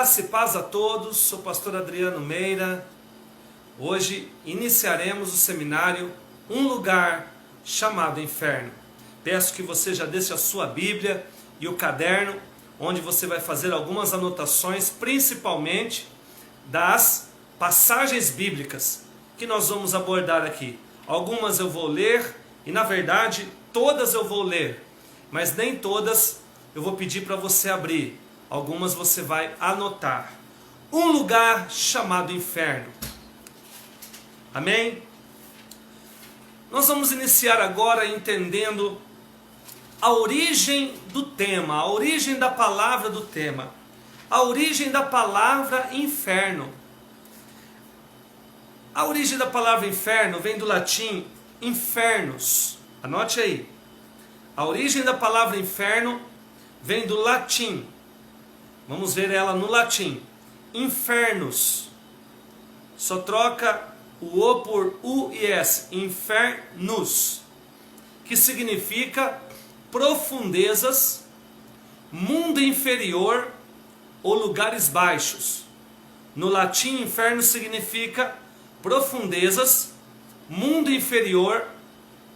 Graça e paz a todos, sou o pastor Adriano Meira. Hoje iniciaremos o seminário Um Lugar Chamado Inferno. Peço que você já deixe a sua Bíblia e o caderno, onde você vai fazer algumas anotações, principalmente das passagens bíblicas que nós vamos abordar aqui. Algumas eu vou ler e, na verdade, todas eu vou ler, mas nem todas eu vou pedir para você abrir. Algumas você vai anotar. Um lugar chamado inferno. Amém? Nós vamos iniciar agora entendendo a origem do tema, a origem da palavra do tema, a origem da palavra inferno. A origem da palavra inferno vem do latim infernus. Anote aí. A origem da palavra inferno vem do latim. Vamos ver ela no latim. Infernus. Só troca o O por U e S. Infernus. Que significa profundezas, mundo inferior ou lugares baixos. No latim, inferno significa profundezas, mundo inferior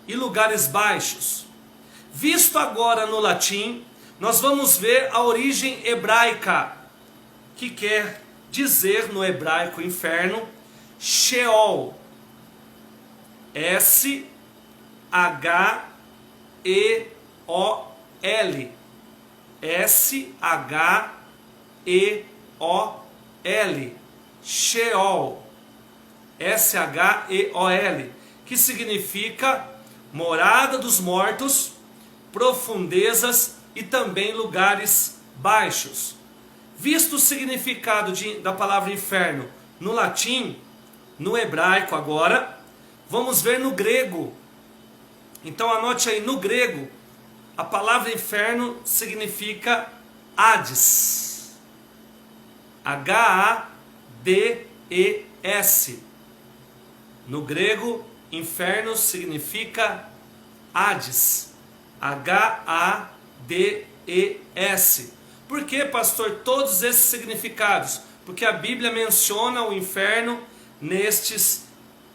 e lugares baixos. Visto agora no latim, nós vamos ver a origem hebraica, que quer dizer no hebraico inferno, Sheol. S-H-E-O-L. S-H-E-O-L. Sheol. S-H-E-O-L. Que significa morada dos mortos, profundezas e também lugares baixos. Visto o significado da palavra inferno no latim, no hebraico agora, vamos ver no grego. Então anote aí, no grego, a palavra inferno significa Hades. H-A-D-E-S. No grego, inferno significa Hades. H-A-D-E-S. Por que, pastor, todos esses significados? Porque a Bíblia menciona o inferno nestes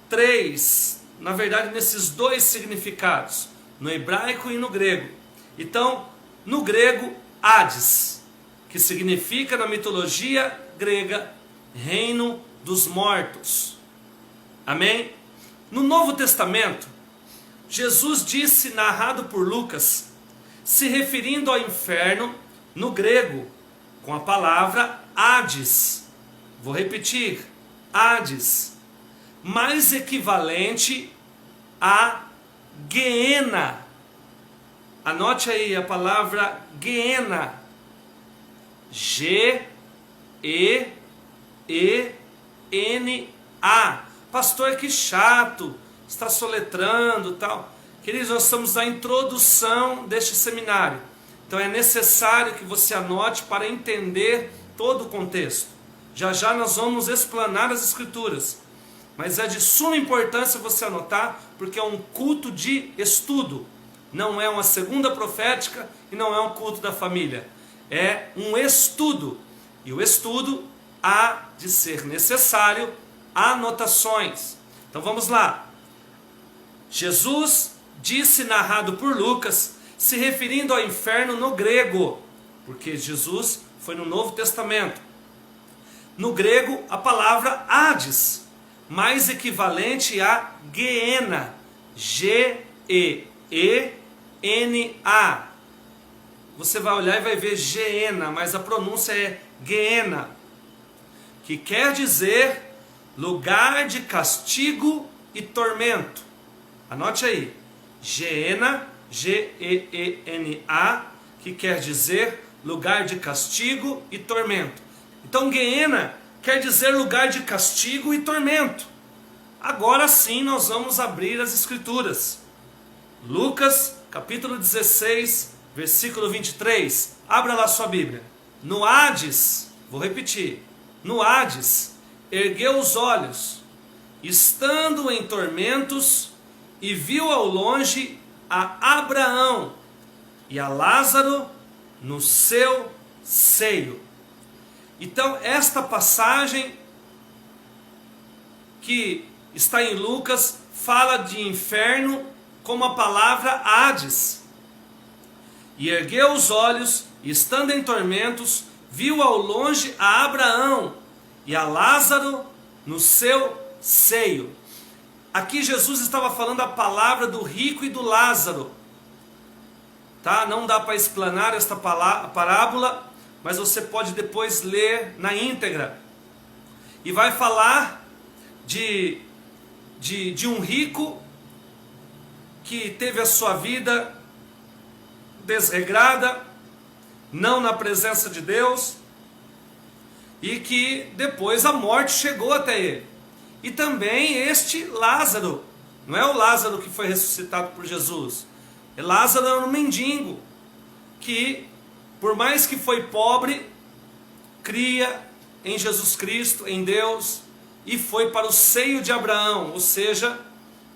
três, na verdade nesses dois significados, no hebraico e no grego. Então, no grego, Hades, que significa na mitologia grega, reino dos mortos. Amém? No Novo Testamento, Jesus disse, narrado por Lucas, se referindo ao inferno no grego, com a palavra Hades. Vou repetir, Hades, mais equivalente a Geena. Anote aí a palavra Geena. G-E-E-N-A. Pastor, que chato, está soletrando e tal. Queridos, nós estamos na introdução deste seminário. Então é necessário que você anote para entender todo o contexto. Já já nós vamos explanar as escrituras. Mas é de suma importância você anotar, porque é um culto de estudo. Não é uma segunda profética e não é um culto da família. É um estudo. E o estudo há de ser necessário anotações. Então vamos lá. Jesus disse, narrado por Lucas, se referindo ao inferno no grego, porque Jesus foi no Novo Testamento. No grego, a palavra Hades, mais equivalente a Geena, G-E-E-N-A. Você vai olhar e vai ver Geena, mas a pronúncia é Geena, que quer dizer lugar de castigo e tormento. Anote aí, Geena, G-E-E-N-A, que quer dizer lugar de castigo e tormento. Então Geena quer dizer lugar de castigo e tormento. Agora sim nós vamos abrir as escrituras. Lucas capítulo 16, versículo 23. Abra lá sua Bíblia. No Hades, vou repetir, no Hades, ergueu os olhos, estando em tormentos, e viu ao longe a Abraão e a Lázaro no seu seio. Então, esta passagem que está em Lucas fala de inferno como a palavra Hades. E ergueu os olhos, e estando em tormentos, viu ao longe a Abraão e a Lázaro no seu seio. Aqui Jesus estava falando a palavra do rico e do Lázaro. Tá? Não dá para explanar esta parábola, mas você pode depois ler na íntegra. E vai falar de um rico que teve a sua vida desregrada, não na presença de Deus, e que depois a morte chegou até ele. E também este Lázaro, não é o Lázaro que foi ressuscitado por Jesus, Lázaro era um mendigo, que por mais que foi pobre, cria em Jesus Cristo, em Deus, e foi para o seio de Abraão, ou seja,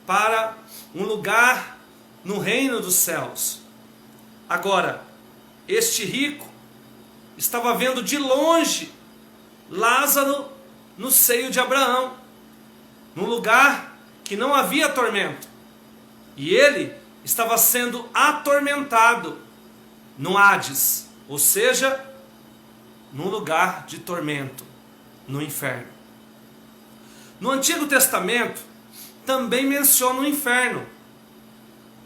para um lugar no reino dos céus. Agora, este rico estava vendo de longe Lázaro no seio de Abraão, num lugar que não havia tormento, e ele estava sendo atormentado no Hades, ou seja, num lugar de tormento, no inferno. No Antigo Testamento também menciona o inferno.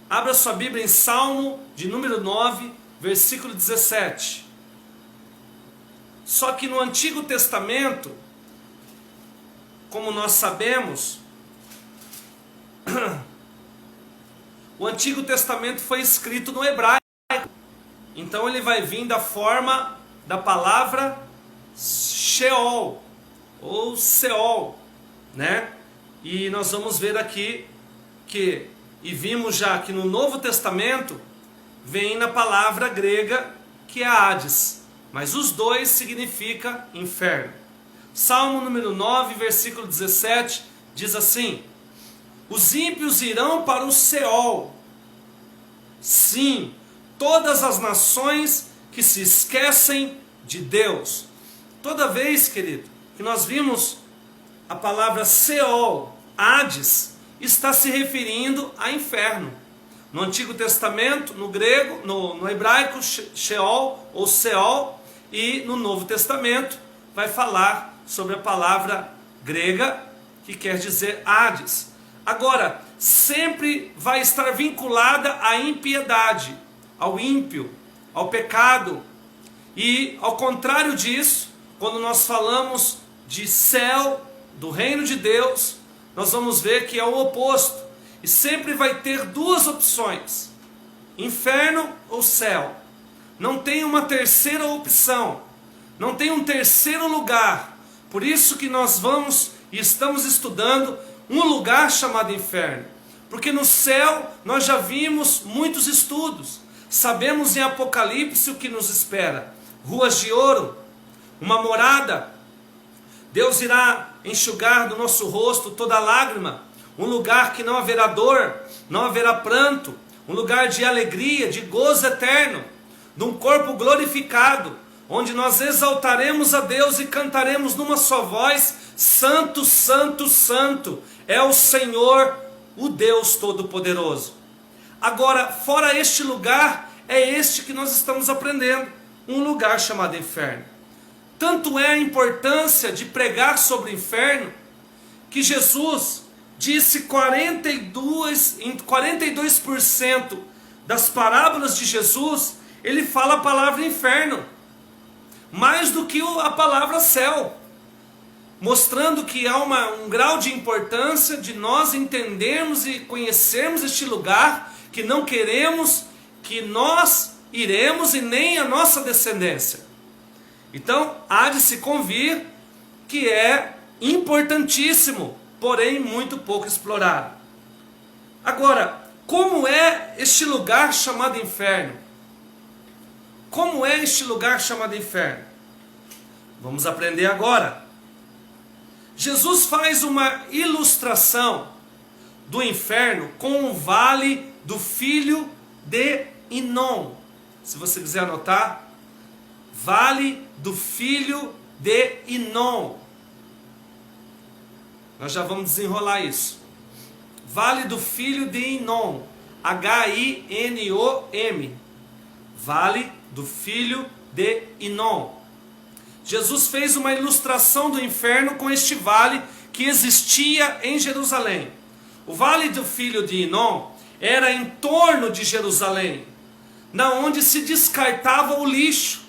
Abra sua Bíblia em Salmo de número 9, versículo 17. Só que no Antigo Testamento, como nós sabemos, o Antigo Testamento foi escrito no hebraico. Então ele vai vir da forma da palavra Sheol, ou Seol, né? E nós vamos ver aqui que, e vimos já que no Novo Testamento, vem na palavra grega que é Hades, mas os dois significam inferno. Salmo número 9, versículo 17, diz assim: os ímpios irão para o Seol, sim, todas as nações que se esquecem de Deus. Toda vez, querido, que nós vimos a palavra Seol, Hades, está se referindo a inferno. No Antigo Testamento, no grego, no hebraico, Sheol ou Seol, e no Novo Testamento vai falar sobre a palavra grega que quer dizer Hades. Agora, sempre vai estar vinculada à impiedade, ao ímpio, ao pecado. E ao contrário disso, quando nós falamos de céu, do reino de Deus, nós vamos ver que é o oposto. E sempre vai ter duas opções: inferno ou céu. Não tem uma terceira opção, não tem um terceiro lugar. Por isso que nós vamos e estamos estudando um lugar chamado inferno. Porque no céu nós já vimos muitos estudos. Sabemos em Apocalipse o que nos espera: ruas de ouro, uma morada. Deus irá enxugar do nosso rosto toda lágrima. Um lugar que não haverá dor, não haverá pranto. Um lugar de alegria, de gozo eterno. De um corpo glorificado, onde nós exaltaremos a Deus e cantaremos numa só voz: Santo, Santo, Santo é o Senhor, o Deus Todo-Poderoso. Agora, fora este lugar, é este que nós estamos aprendendo, um lugar chamado inferno. Tanto é a importância de pregar sobre o inferno, que Jesus disse 42% das parábolas de Jesus, ele fala a palavra inferno, mais do que a palavra céu, mostrando que há um grau de importância de nós entendermos e conhecermos este lugar, que não queremos que nós iremos e nem a nossa descendência. Então, há de se convir que é importantíssimo, porém muito pouco explorado. Agora, como é este lugar chamado inferno? Como é este lugar chamado inferno? Vamos aprender agora. Jesus faz uma ilustração do inferno com o vale do filho de Inom. Se você quiser anotar, vale do filho de Inom. Nós já vamos desenrolar isso. Vale do filho de Inom. H-I-N-O-M. Vale do filho de Inom. Jesus fez uma ilustração do inferno com este vale que existia em Jerusalém. O vale do filho de Inom era em torno de Jerusalém, na onde se descartava o lixo.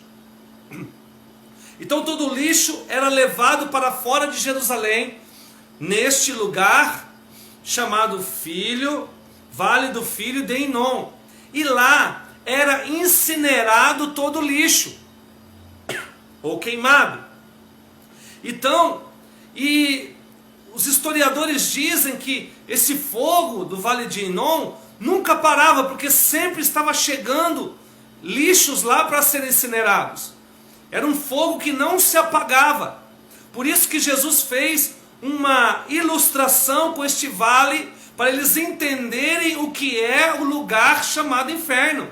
Então todo o lixo era levado para fora de Jerusalém, neste lugar chamado Vale do Filho de Inom. E lá era incinerado todo o lixo, ou queimado. Então, os historiadores dizem que esse fogo do Vale de Inom nunca parava, porque sempre estava chegando lixos lá para serem incinerados. Era um fogo que não se apagava. Por isso que Jesus fez uma ilustração com este vale, para eles entenderem o que é o lugar chamado inferno.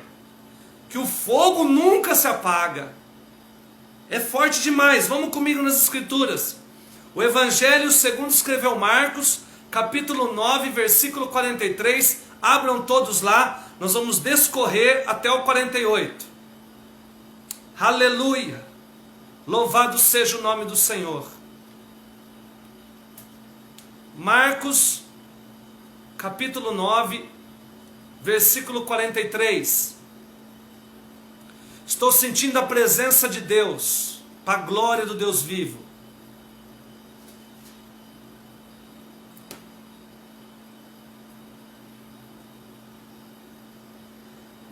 Que o fogo nunca se apaga. É forte demais. Vamos comigo nas Escrituras. O Evangelho segundo escreveu Marcos, capítulo 9, versículo 43. Abram todos lá. Nós vamos descorrer até o 48. Aleluia. Louvado seja o nome do Senhor. Marcos, capítulo 9, versículo 43. Estou sentindo a presença de Deus, para a glória do Deus vivo.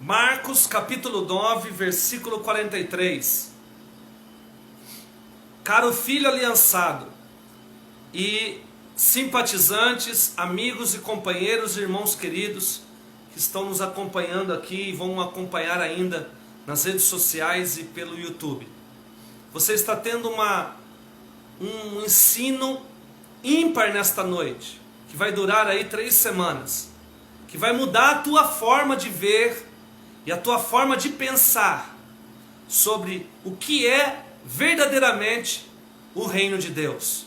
Marcos, capítulo 9, versículo 43. Caro filho aliançado e simpatizantes, amigos e companheiros, irmãos queridos, que estão nos acompanhando aqui e vão acompanhar ainda nas redes sociais e pelo YouTube. Você está tendo um ensino ímpar nesta noite, que vai durar aí 3 semanas, que vai mudar a tua forma de ver e a tua forma de pensar sobre o que é verdadeiramente o reino de Deus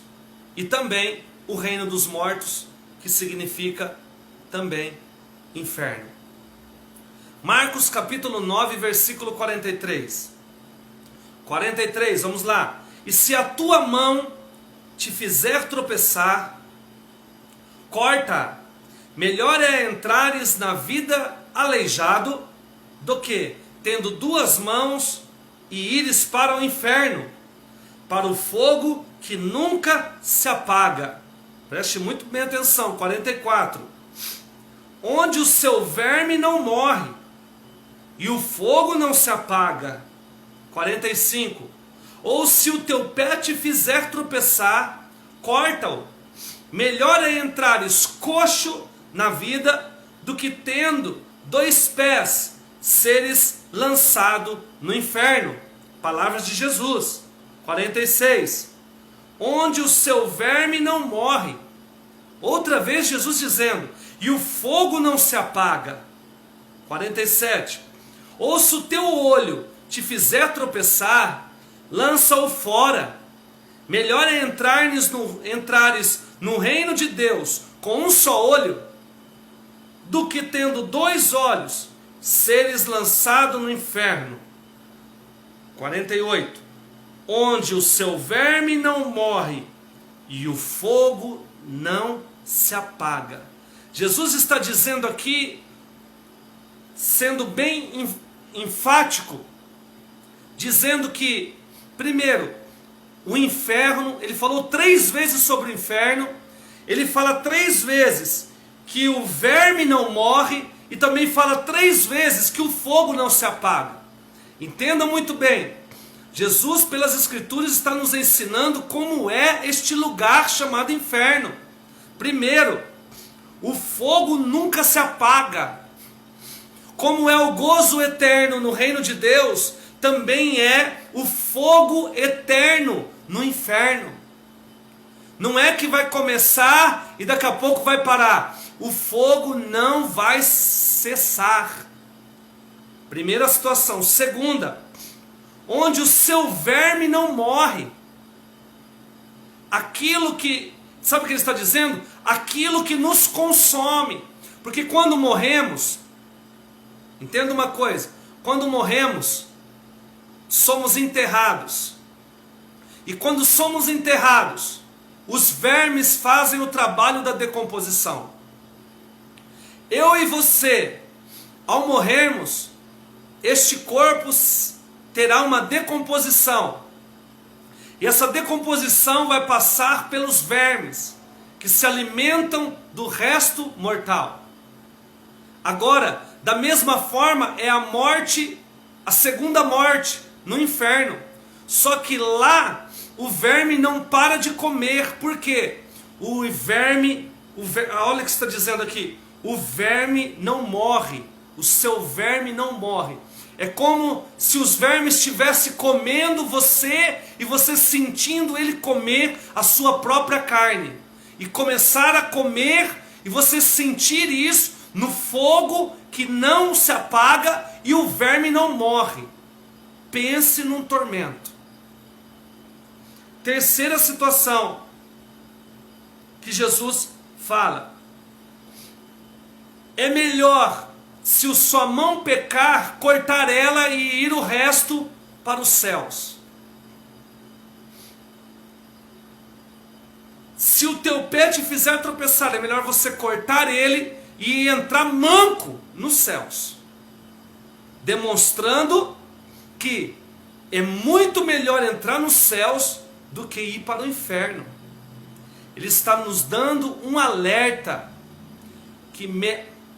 e também o reino dos mortos, que significa também inferno. Marcos capítulo 9, versículo 43. 43, vamos lá. E se a tua mão te fizer tropeçar, corta. Melhor é entrares na vida aleijado do que, tendo 2 mãos, e ires para o inferno, para o fogo que nunca se apaga. Preste muito bem atenção. 44. Onde o seu verme não morre, e o fogo não se apaga. 45. Ou se o teu pé te fizer tropeçar, corta-o. Melhor é entrares coxo na vida, do que tendo 2 pés, seres lançado no inferno. Palavras de Jesus. 46. Onde o seu verme não morre. Outra vez Jesus dizendo, e o fogo não se apaga. 47. Ou se o teu olho te fizer tropeçar, lança-o fora. Melhor é entrares no reino de Deus com um só olho, do que tendo 2 olhos, seres lançado no inferno. 48. Onde o seu verme não morre, e o fogo não se apaga. Jesus está dizendo aqui, sendo bem enfático, dizendo que, primeiro, o inferno, ele falou 3 vezes sobre o inferno, ele fala 3 vezes que o verme não morre, e também fala 3 vezes que o fogo não se apaga. Entenda muito bem, Jesus, pelas Escrituras, está nos ensinando como é este lugar chamado inferno. Primeiro, o fogo nunca se apaga. Como é o gozo eterno no reino de Deus, também é o fogo eterno no inferno. Não é que vai começar e daqui a pouco vai parar. O fogo não vai cessar. Primeira situação. Segunda, onde o seu verme não morre. aquilo que, sabe o que ele está dizendo? Aquilo que nos consome. Porque quando morremos, entenda uma coisa, quando morremos, somos enterrados. E quando somos enterrados, os vermes fazem o trabalho da decomposição. Eu e você, ao morrermos, este corpo terá uma decomposição. E essa decomposição vai passar pelos vermes, que se alimentam do resto mortal. Agora, da mesma forma, é a morte, a segunda morte, no inferno. Só que lá, o verme não para de comer. Por quê? Olha o que está dizendo aqui. O verme não morre. O seu verme não morre. É como se os vermes estivessem comendo você e você sentindo ele comer a sua própria carne. E começar a comer e você sentir isso no fogo que não se apaga e o verme não morre. Pense num tormento. Terceira situação que Jesus fala. É melhor, se a sua mão pecar, cortar ela e ir o resto para os céus. Se o teu pé te fizer tropeçar, é melhor você cortar ele e entrar manco nos céus. Demonstrando que é muito melhor entrar nos céus do que ir para o inferno. Ele está nos dando um alerta que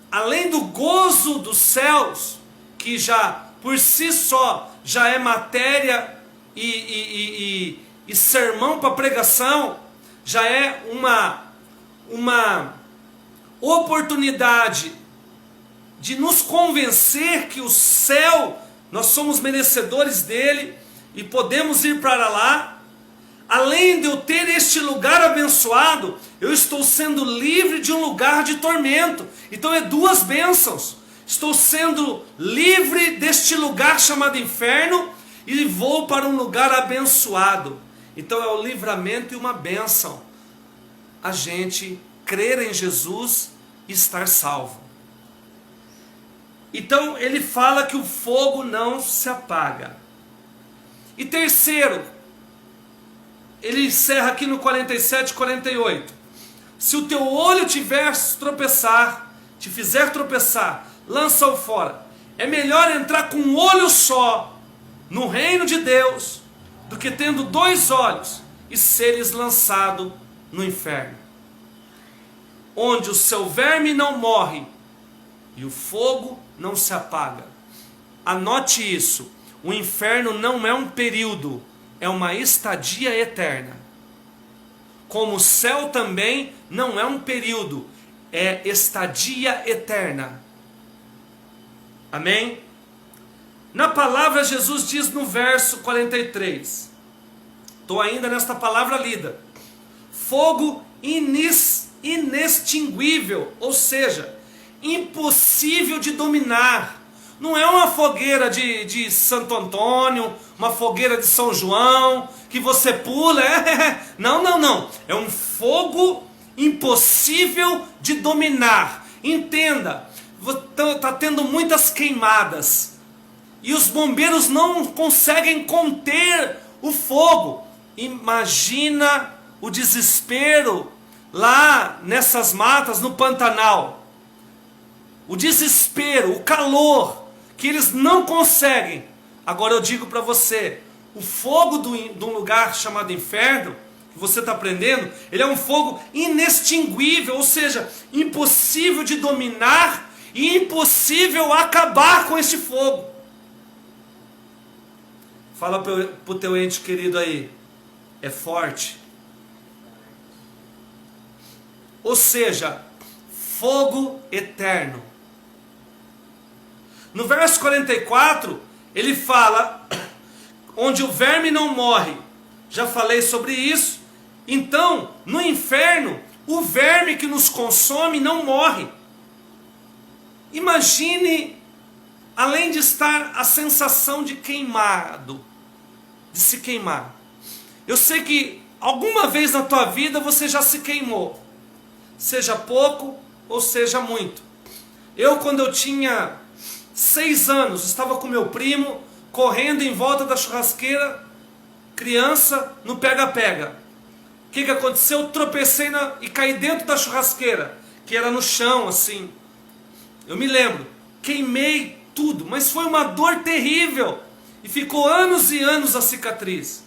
além do gozo dos céus, que já por si só já é matéria e sermão para pregação, já é uma oportunidade de nos convencer que o céu, nós somos merecedores dele e podemos ir para lá. Além de eu ter este lugar abençoado, eu estou sendo livre de um lugar de tormento. Então é duas bênçãos. Estou sendo livre deste lugar chamado inferno e vou para um lugar abençoado. Então é o livramento e uma bênção a gente crer em Jesus e estar salvo. Então ele fala que o fogo não se apaga. E terceiro, ele encerra aqui no 47, 48. Se o teu olho te fizer tropeçar, lança-o fora. É melhor entrar com um olho só no reino de Deus, do que tendo 2 olhos e seres lançado no inferno, onde o seu verme não morre e o fogo não se apaga. Anote isso. O inferno não é um período, é uma estadia eterna. Como o céu também não é um período, é estadia eterna. Amém? Na palavra, Jesus diz no verso 43, estou ainda nesta palavra lida: fogo inextinguível, ou seja, impossível de dominar. Não é uma fogueira de Santo Antônio, uma fogueira de São João, que você pula. Não. É um fogo impossível de dominar. Entenda, está tendo muitas queimadas. E os bombeiros não conseguem conter o fogo. Imagina o desespero lá nessas matas, no Pantanal. O desespero, o calor, que eles não conseguem. Agora eu digo para você, o fogo de um lugar chamado inferno, que você está aprendendo, ele é um fogo inextinguível, ou seja, impossível de dominar e impossível acabar com este fogo. Fala para o teu ente querido aí, é forte. Ou seja, fogo eterno. No verso 44, ele fala, onde o verme não morre. Já falei sobre isso. Então, no inferno, o verme que nos consome não morre. Imagine, além de estar a sensação de queimado, de se queimar. Eu sei que Alguma vez na tua vida você já se queimou, seja pouco ou seja muito. Eu, quando eu tinha 6 anos, estava com meu primo, correndo em volta da churrasqueira, criança, no pega-pega. O que aconteceu? Eu tropecei e caí dentro da churrasqueira, que era no chão, assim. Eu me lembro, queimei tudo, mas foi uma dor terrível. E ficou anos e anos a cicatriz.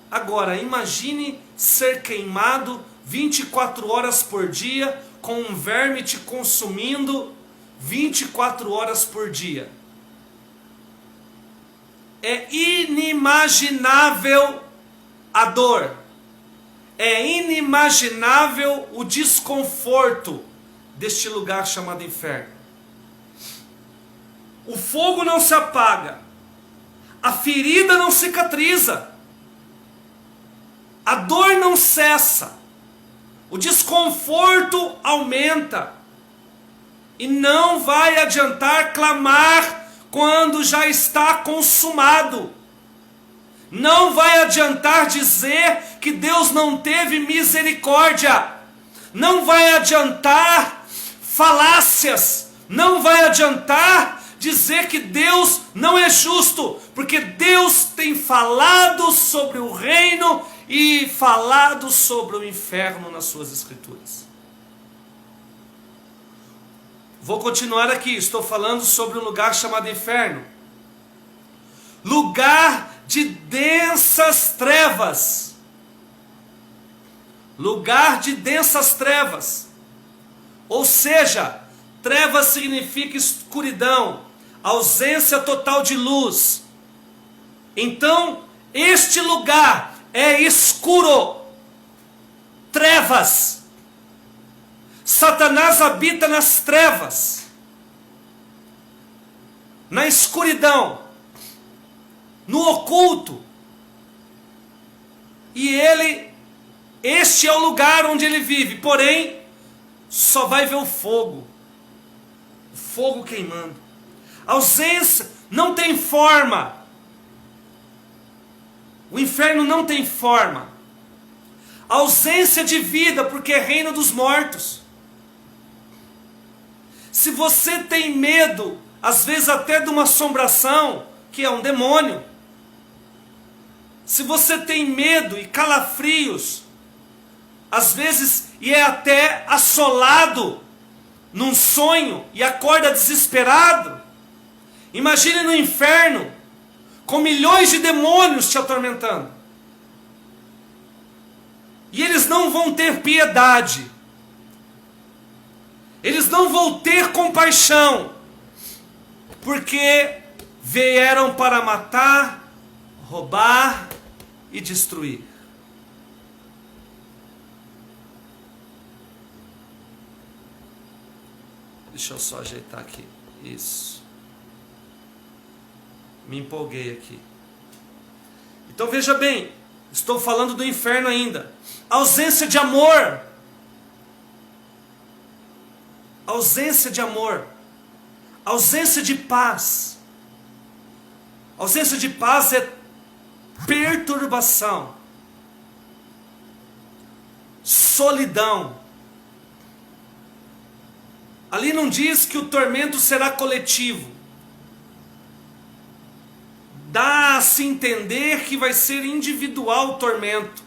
Agora, imagine ser queimado 24 horas por dia, com um verme te consumindo 24 horas por dia. É inimaginável a dor. É inimaginável o desconforto deste lugar chamado inferno. O fogo não se apaga. A ferida não cicatriza. A dor não cessa. O desconforto aumenta. E não vai adiantar clamar quando já está consumado. Não vai adiantar dizer que Deus não teve misericórdia. Não vai adiantar falácias. Não vai adiantar dizer que Deus não é justo. Porque Deus tem falado sobre o reino e falado sobre o inferno nas suas escrituras. Vou continuar aqui, estou falando sobre um lugar chamado inferno. Lugar de densas trevas. Lugar de densas trevas. Ou seja, trevas significa escuridão, ausência total de luz. Então, este lugar é escuro. Trevas. Satanás habita nas trevas, na escuridão, no oculto. E este é o lugar onde ele vive. Porém, só vai ver o fogo queimando. Ausência, não tem forma. O inferno não tem forma. Ausência de vida, porque é reino dos mortos. Se você tem medo, às vezes até de uma assombração, que é um demônio. Se você tem medo e calafrios, às vezes, e é até assolado num sonho e acorda desesperado, imagine no inferno, com milhões de demônios te atormentando. E eles não vão ter piedade. Eles não vão ter compaixão, porque vieram para matar, roubar e destruir. Deixa eu só ajeitar aqui. Isso. Me empolguei aqui. Então veja bem, estou falando do inferno ainda. Ausência de amor. Ausência de amor. Ausência de paz. Ausência de paz é perturbação. Solidão. Ali não diz que o tormento será coletivo. Dá a se entender que vai ser individual o tormento.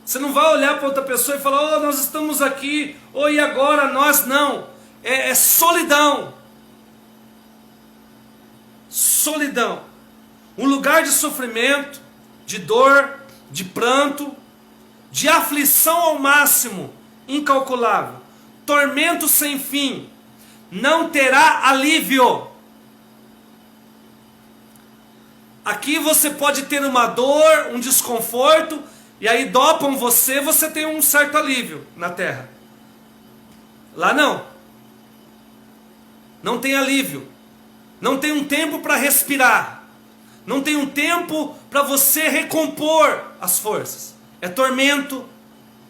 Você não vai olhar para outra pessoa e falar: oh, nós estamos aqui, oh, e agora nós não. É solidão. Solidão. Um lugar de sofrimento, de dor, de pranto, de aflição ao máximo, incalculável. Tormento sem fim. Não terá alívio. Aqui você pode ter uma dor, um desconforto, e aí dopam você tem um certo alívio na terra. Lá não. Não tem alívio. Não tem um tempo para respirar. Não tem um tempo para você recompor as forças. É tormento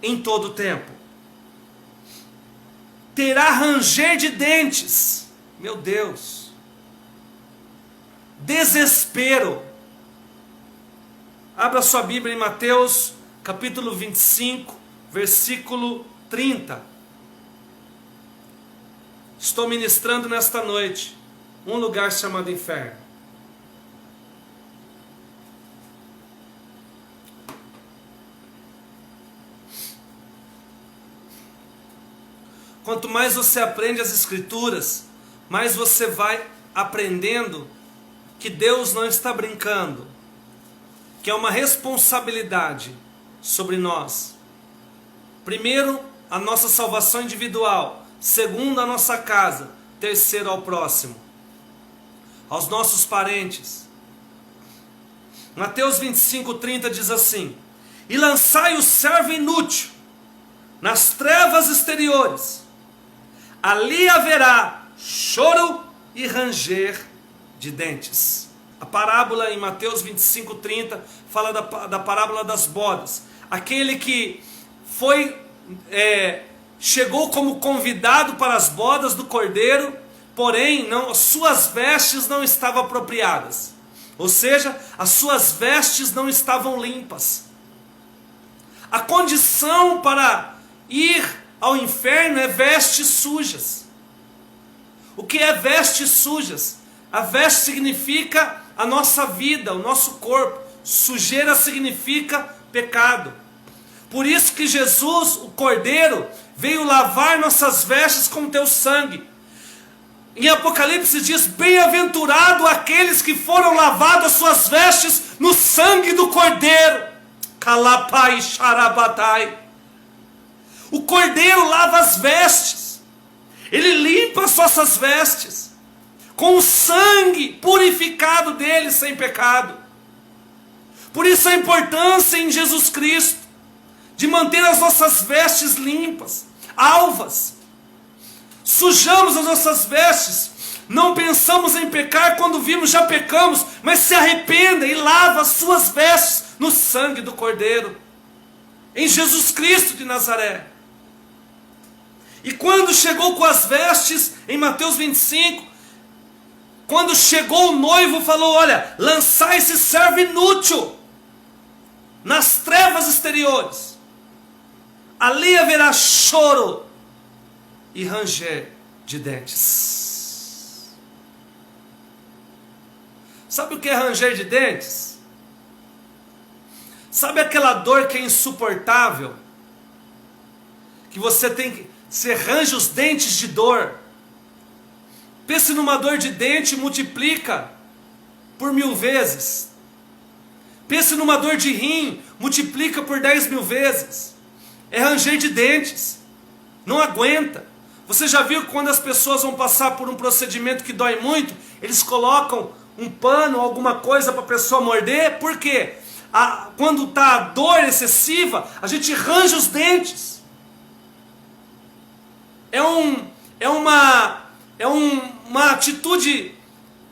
em todo o tempo. Terá ranger de dentes. Meu Deus. Desespero. Abra sua Bíblia em Mateus, capítulo 25, versículo 30. Estou ministrando nesta noite um lugar chamado inferno. Quanto mais você aprende as Escrituras, mais você vai aprendendo que Deus não está brincando, que é uma responsabilidade sobre nós. Primeiro, a nossa salvação individual. Segundo, a nossa casa. Terceiro, ao próximo, aos nossos parentes. Mateus 25:30 diz assim: e lançai o servo inútil nas trevas exteriores, ali haverá choro e ranger de dentes. A parábola em Mateus 25:30 fala da parábola das bodas. Aquele que chegou como convidado para as bodas do Cordeiro, porém suas vestes não estavam apropriadas. Ou seja, as suas vestes não estavam limpas. A condição para ir ao inferno é vestes sujas. O que é vestes sujas? A veste significa a nossa vida, o nosso corpo. Sujeira significa pecado. Por isso que Jesus, o Cordeiro, veio lavar nossas vestes com teu sangue. Em Apocalipse diz: bem-aventurado aqueles que foram lavados as suas vestes no sangue do Cordeiro. Kalapai Sharabatai. O Cordeiro lava as vestes. Ele limpa as nossas vestes com o sangue purificado dele, sem pecado. Por isso a importância em Jesus Cristo de manter as nossas vestes limpas, alvas. Sujamos as nossas vestes, não pensamos em pecar, quando vimos já pecamos, mas se arrependa e lava as suas vestes no sangue do Cordeiro, em Jesus Cristo de Nazaré. E quando chegou com as vestes, em Mateus 25, quando chegou o noivo, falou: olha, lançai esse servo inútil nas trevas exteriores, ali haverá choro e ranger de dentes. Sabe o que é ranger de dentes? Sabe aquela dor que é insuportável? Que você range os dentes de dor. Pense numa dor de dente e multiplica por 1000 vezes. Pense numa dor de rim, multiplica por 10.000 vezes. É ranger de dentes. Não aguenta. Você já viu que quando as pessoas vão passar por um procedimento que dói muito, eles colocam um pano, alguma coisa para a pessoa morder? Por quê? Quando está a dor excessiva, a gente range os dentes. É uma atitude,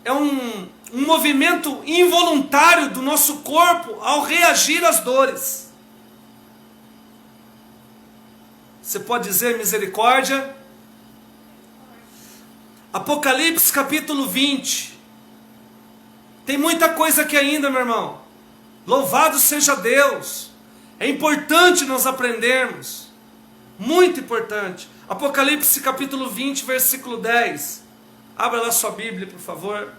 é um movimento involuntário do nosso corpo ao reagir às dores. Você pode dizer misericórdia? Apocalipse capítulo 20. Tem muita coisa aqui ainda, meu irmão. Louvado seja Deus. É importante nós aprendermos. Muito importante. Apocalipse capítulo 20, versículo 10. Abra lá sua Bíblia, por favor.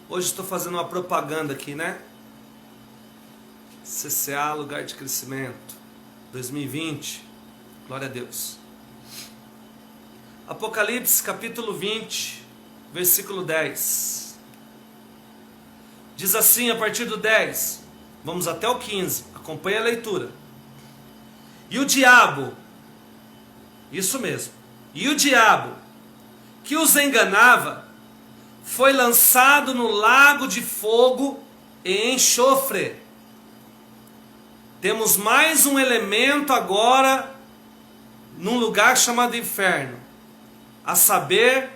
Hoje estou fazendo uma propaganda aqui, né? CCA, lugar de crescimento, 2020, glória a Deus. Apocalipse capítulo 20, versículo 10. Diz assim a partir do 10, vamos até o 15, acompanhe a leitura. E o diabo, isso mesmo, e o diabo que os enganava foi lançado no lago de fogo e enxofre. Temos mais um elemento agora num lugar chamado inferno, a saber,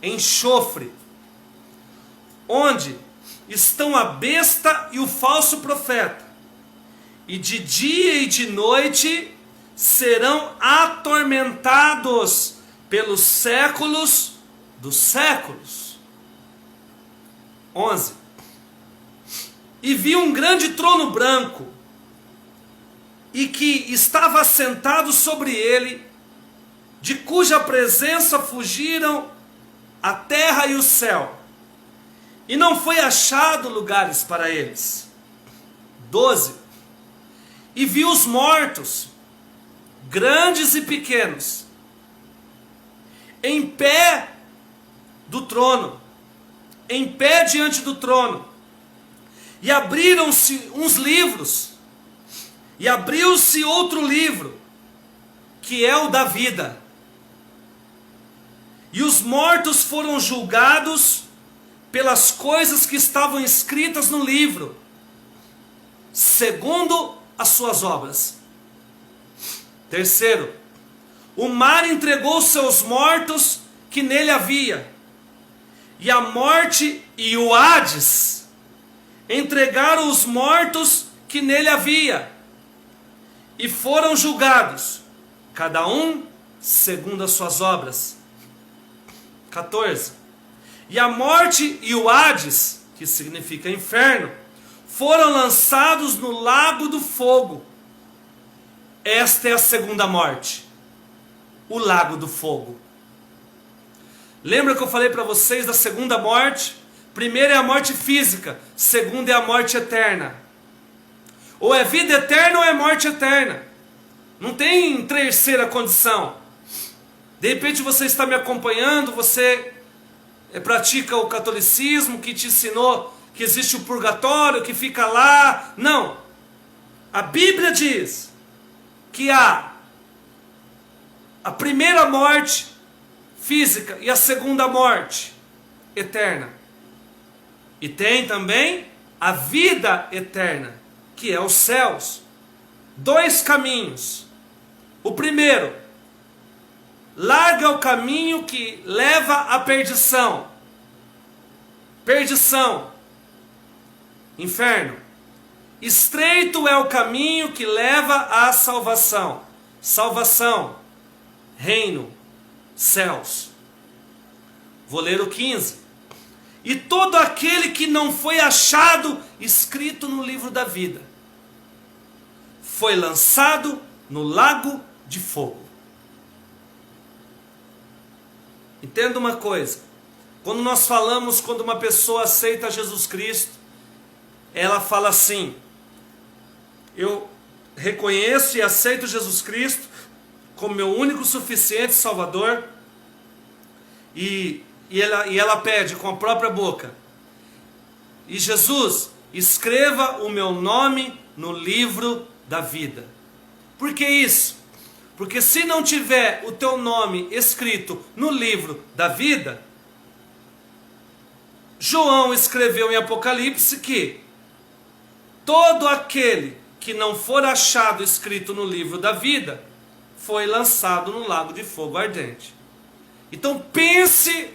enxofre, onde estão a besta e o falso profeta, e de dia e de noite serão atormentados pelos séculos dos séculos. 11. E vi um grande trono branco, e que estava assentado sobre ele, de cuja presença fugiram a terra e o céu, e não foi achado lugares para eles. 12. E vi os mortos, grandes e pequenos, em pé do trono, em pé diante do trono, e abriram-se uns livros, e abriu-se outro livro, que é o da vida. E os mortos foram julgados pelas coisas que estavam escritas no livro, segundo as suas obras. 3. O mar entregou seus mortos que nele havia, e a morte e o Hades entregaram os mortos que nele havia, e foram julgados, cada um segundo as suas obras. 14. E a morte e o Hades, que significa inferno, foram lançados no lago do fogo. Esta é a segunda morte, o lago do fogo. Lembra que eu falei para vocês da segunda morte? Primeira é a morte física, segunda é a morte eterna. Ou é vida eterna ou é morte eterna. Não tem terceira condição. De repente você está me acompanhando, você pratica o catolicismo que te ensinou que existe o purgatório, que fica lá. Não. A Bíblia diz que há a primeira morte física e a segunda morte eterna. E tem também a vida eterna, que é os céus. 2 caminhos. O primeiro, larga o caminho que leva à perdição. Perdição, inferno. Estreito é o caminho que leva à salvação. Salvação, reino, céus. Vou ler o 15. E todo aquele que não foi achado escrito no livro da vida foi lançado no lago de fogo. Entenda uma coisa. Quando nós falamos, quando uma pessoa aceita Jesus Cristo, ela fala assim: eu reconheço e aceito Jesus Cristo como meu único suficiente Salvador. E ela pede com a própria boca: e Jesus, escreva o meu nome no livro da vida. Por que isso? Porque se não tiver o teu nome escrito no livro da vida, João escreveu em Apocalipse que todo aquele que não for achado escrito no livro da vida foi lançado no lago de fogo ardente. Então pense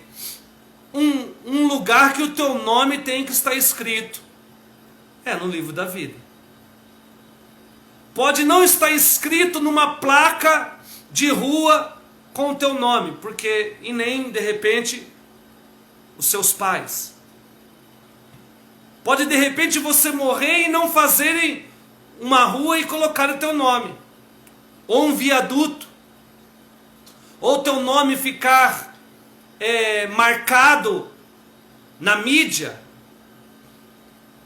um lugar que o teu nome tem que estar escrito. É no livro da vida. Pode não estar escrito numa placa de rua com o teu nome, porque e nem de repente os seus pais. Pode de repente você morrer e não fazerem uma rua e colocar o teu nome, ou um viaduto, ou teu nome ficar marcado na mídia,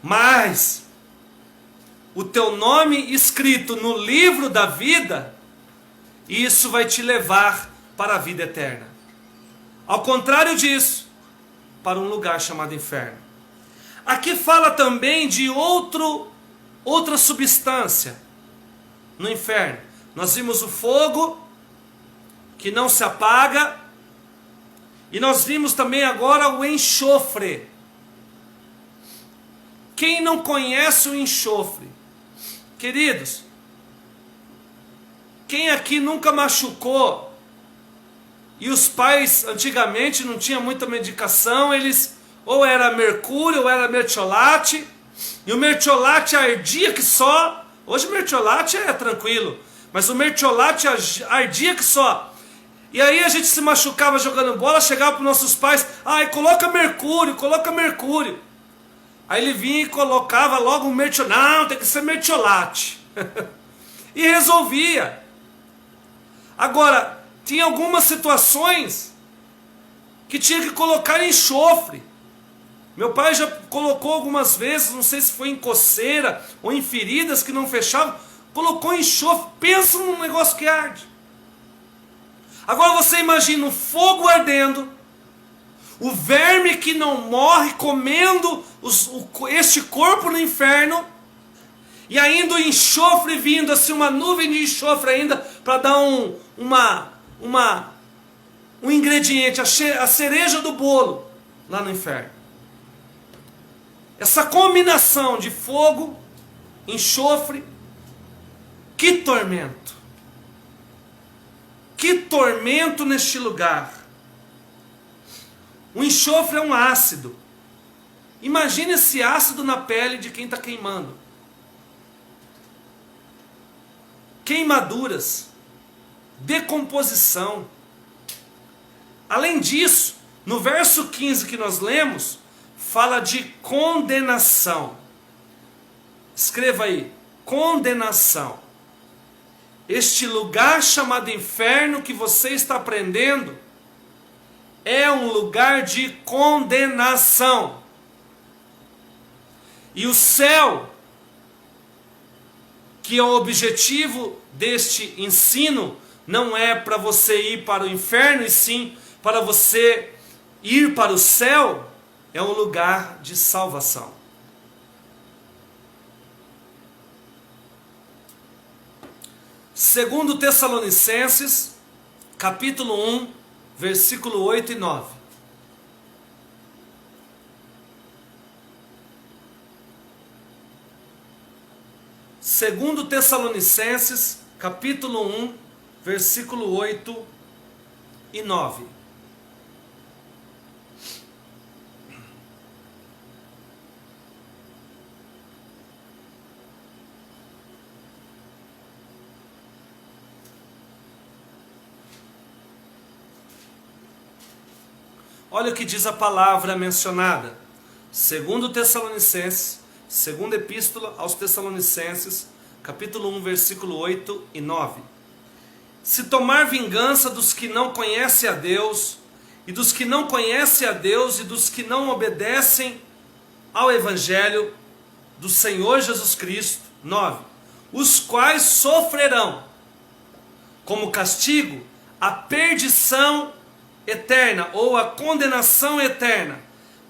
mas o teu nome escrito no livro da vida, isso vai te levar para a vida eterna. Ao contrário disso, para um lugar chamado inferno. Aqui fala também de outra substância no inferno. Nós vimos o fogo que não se apaga, e nós vimos também agora o enxofre. Quem não conhece o enxofre? Queridos, quem aqui nunca machucou? E os pais antigamente não tinham muita medicação, eles ou era mercúrio ou era mertiolate, e o mertiolate ardia que só. Hoje o mertiolate é tranquilo, Mas o mertiolate ardia que só. E aí a gente se machucava jogando bola, chegava para os nossos pais, ai, coloca mercúrio, coloca mercúrio. Aí ele vinha e colocava logo um mertiolate, não, tem que ser mertiolate. E resolvia. Agora, tinha algumas situações que tinha que colocar enxofre. Meu pai já colocou algumas vezes, não sei se foi em coceira ou em feridas que não fechavam, colocou enxofre. Pensa num negócio que arde. Agora você imagina o fogo ardendo, o verme que não morre comendo este corpo no inferno, e ainda o enxofre vindo, assim, uma nuvem de enxofre ainda, para dar um ingrediente, a cereja do bolo lá no inferno. Essa combinação de fogo, enxofre, que tormento! Que tormento neste lugar! O enxofre é um ácido. Imagine esse ácido na pele de quem está queimando. Queimaduras, decomposição. Além disso, no verso 15 que nós lemos, fala de condenação. Escreva aí, condenação. Este lugar chamado inferno que você está aprendendo é um lugar de condenação. E o céu, que é o objetivo deste ensino, não é para você ir para o inferno, e sim para você ir para o céu, é um lugar de salvação. Segundo Tessalonicenses, capítulo 1, versículo 8 e 9. Segundo Tessalonicenses, capítulo 1, versículo 8 e 9. Olha o que diz a palavra mencionada. Segundo Tessalonicenses, segunda epístola aos Tessalonicenses, capítulo 1, versículo 8 e 9. Se tomar vingança dos que não conhecem a Deus, e dos que não conhecem a Deus, e dos que não obedecem ao Evangelho do Senhor Jesus Cristo, 9. Os quais sofrerão, como castigo, a perdição eterna, ou a condenação eterna,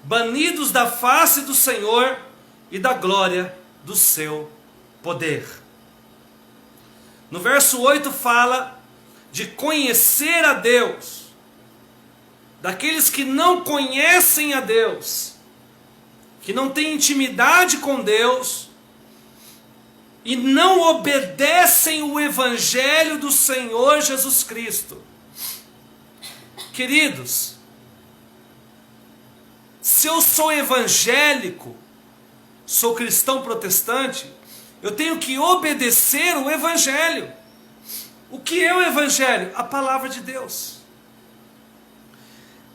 banidos da face do Senhor e da glória do seu poder. No verso 8 fala de conhecer a Deus, daqueles que não conhecem a Deus, que não têm intimidade com Deus e não obedecem o Evangelho do Senhor Jesus Cristo. Queridos, se eu sou evangélico, sou cristão protestante, eu tenho que obedecer o Evangelho. O que é o Evangelho? A palavra de Deus.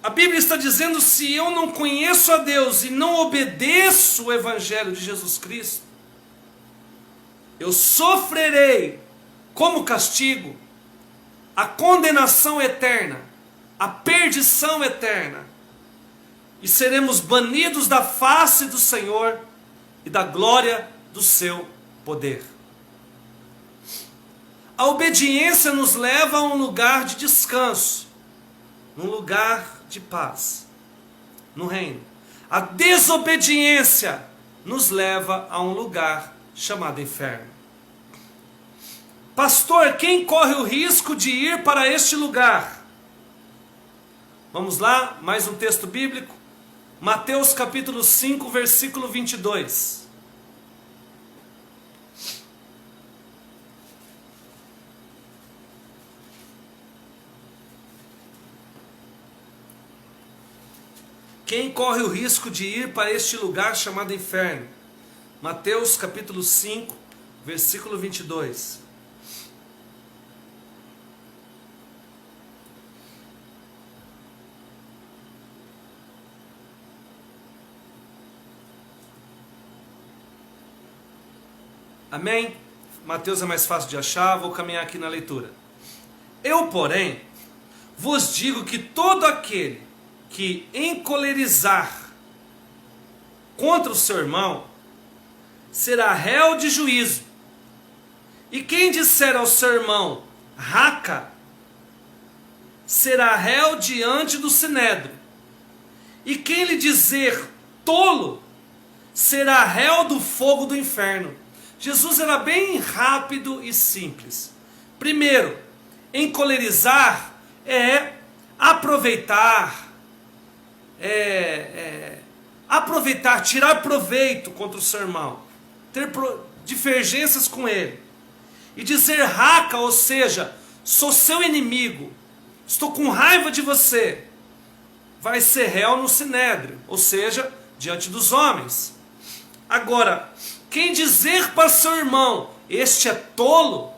A Bíblia está dizendo, se eu não conheço a Deus e não obedeço o Evangelho de Jesus Cristo, eu sofrerei como castigo a condenação eterna, a perdição eterna, e seremos banidos da face do Senhor e da glória do seu poder. A obediência nos leva a um lugar de descanso, num lugar de paz, no reino. A desobediência nos leva a um lugar chamado inferno. Pastor, quem corre o risco de ir para este lugar? Vamos lá, mais um texto bíblico. Mateus capítulo 5, versículo 22. Quem corre o risco de ir para este lugar chamado inferno? Mateus capítulo 5, versículo 22. Amém? Mateus é mais fácil de achar, vou caminhar aqui na leitura. Eu, porém, vos digo que todo aquele que encolerizar contra o seu irmão será réu de juízo. E quem disser ao seu irmão, raca, será réu diante do sinédrio. E quem lhe dizer tolo, será réu do fogo do inferno. Jesus era bem rápido e simples. Primeiro, encolerizar é aproveitar, tirar proveito contra o seu irmão, ter divergências com ele. E dizer raca, ou seja, sou seu inimigo, estou com raiva de você, vai ser réu no sinédrio, ou seja, diante dos homens. Agora, quem dizer para seu irmão, este é tolo,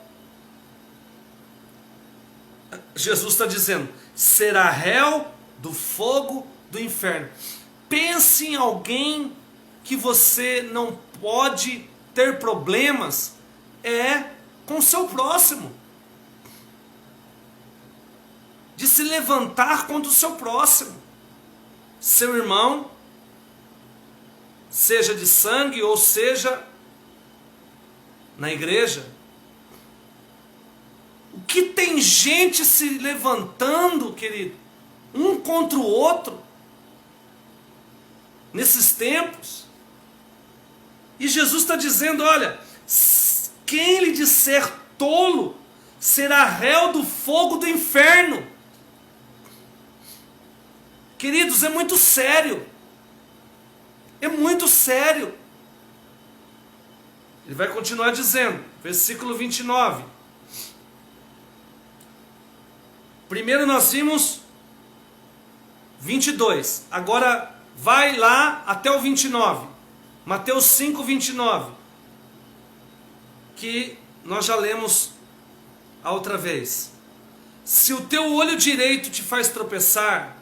Jesus está dizendo, será réu do fogo do inferno. Pense em alguém que você não pode ter problemas, com o seu próximo. De se levantar contra o seu próximo. Seu irmão, seja de sangue ou seja na igreja. O que tem gente se levantando, querido, um contra o outro, nesses tempos. E Jesus está dizendo, olha, quem lhe disser tolo, será réu do fogo do inferno. Queridos, é muito sério. É muito sério. Ele vai continuar dizendo, versículo 29. Primeiro nós vimos 22. Agora vai lá até o 29. Mateus 5, 29. Que nós já lemos a outra vez. Se o teu olho direito te faz tropeçar,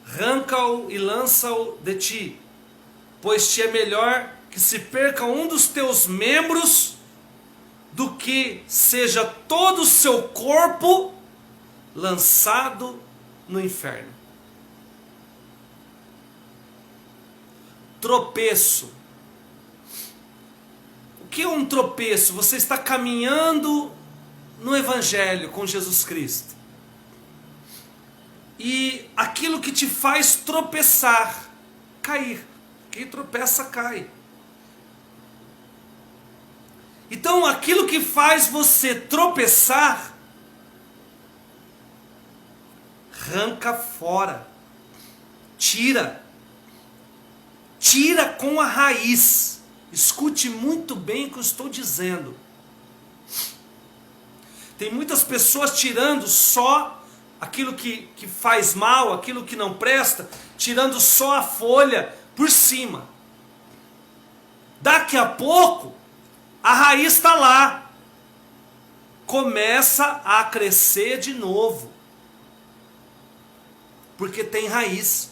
arranca-o e lança-o de ti, pois te é melhor que se perca um dos teus membros do que seja todo o seu corpo lançado no inferno. Tropeço. O que é um tropeço? Você está caminhando no Evangelho com Jesus Cristo. E aquilo que te faz tropeçar, cair. Quem tropeça, cai. Então, aquilo que faz você tropeçar, arranca fora. Tira. Tira com a raiz. Escute muito bem o que eu estou dizendo. Tem muitas pessoas tirando só aquilo que faz mal, aquilo que não presta, tirando só a folha por cima. Daqui a pouco, a raiz está lá. Começa a crescer de novo. Porque tem raiz.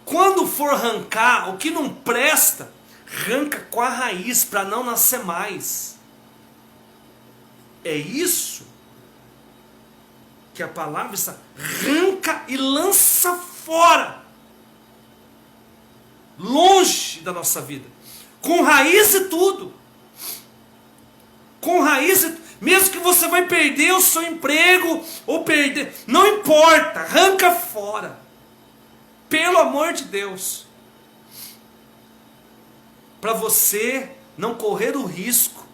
Quando for arrancar o que não presta, arranca com a raiz para não nascer mais. É isso que a palavra está. Arranca e lança fora. Longe da nossa vida. Com raiz e tudo. Com raiz e tudo. Mesmo que você vai perder o seu emprego ou perder, não importa, arranca fora. Pelo amor de Deus. Para você não correr o risco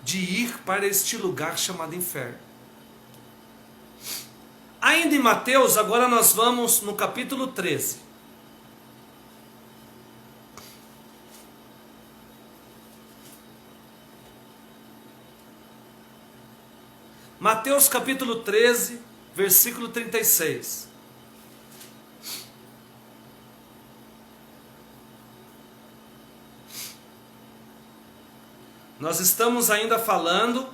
de ir para este lugar chamado inferno. Ainda em Mateus, agora nós vamos no capítulo 13. Mateus capítulo 13, versículo 36. Nós estamos ainda falando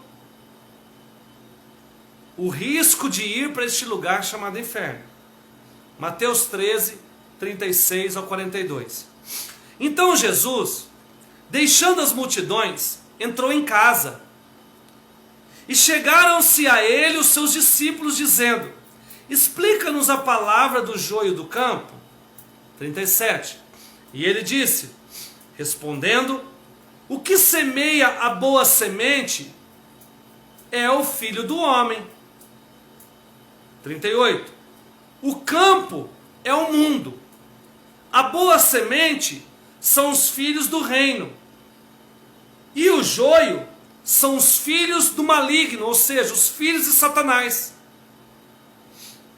o risco de ir para este lugar chamado inferno. Mateus 13, 36 ao 42. Então Jesus, Deixando as multidões, entrou em casa. E chegaram-se a ele os seus discípulos, dizendo: explica-nos a palavra do joio do campo. 37. E ele disse, respondendo: o que semeia a boa semente é o Filho do homem. 38. O campo é o mundo. A boa semente são os filhos do reino. E o joio são os filhos do maligno, ou seja, os filhos de Satanás.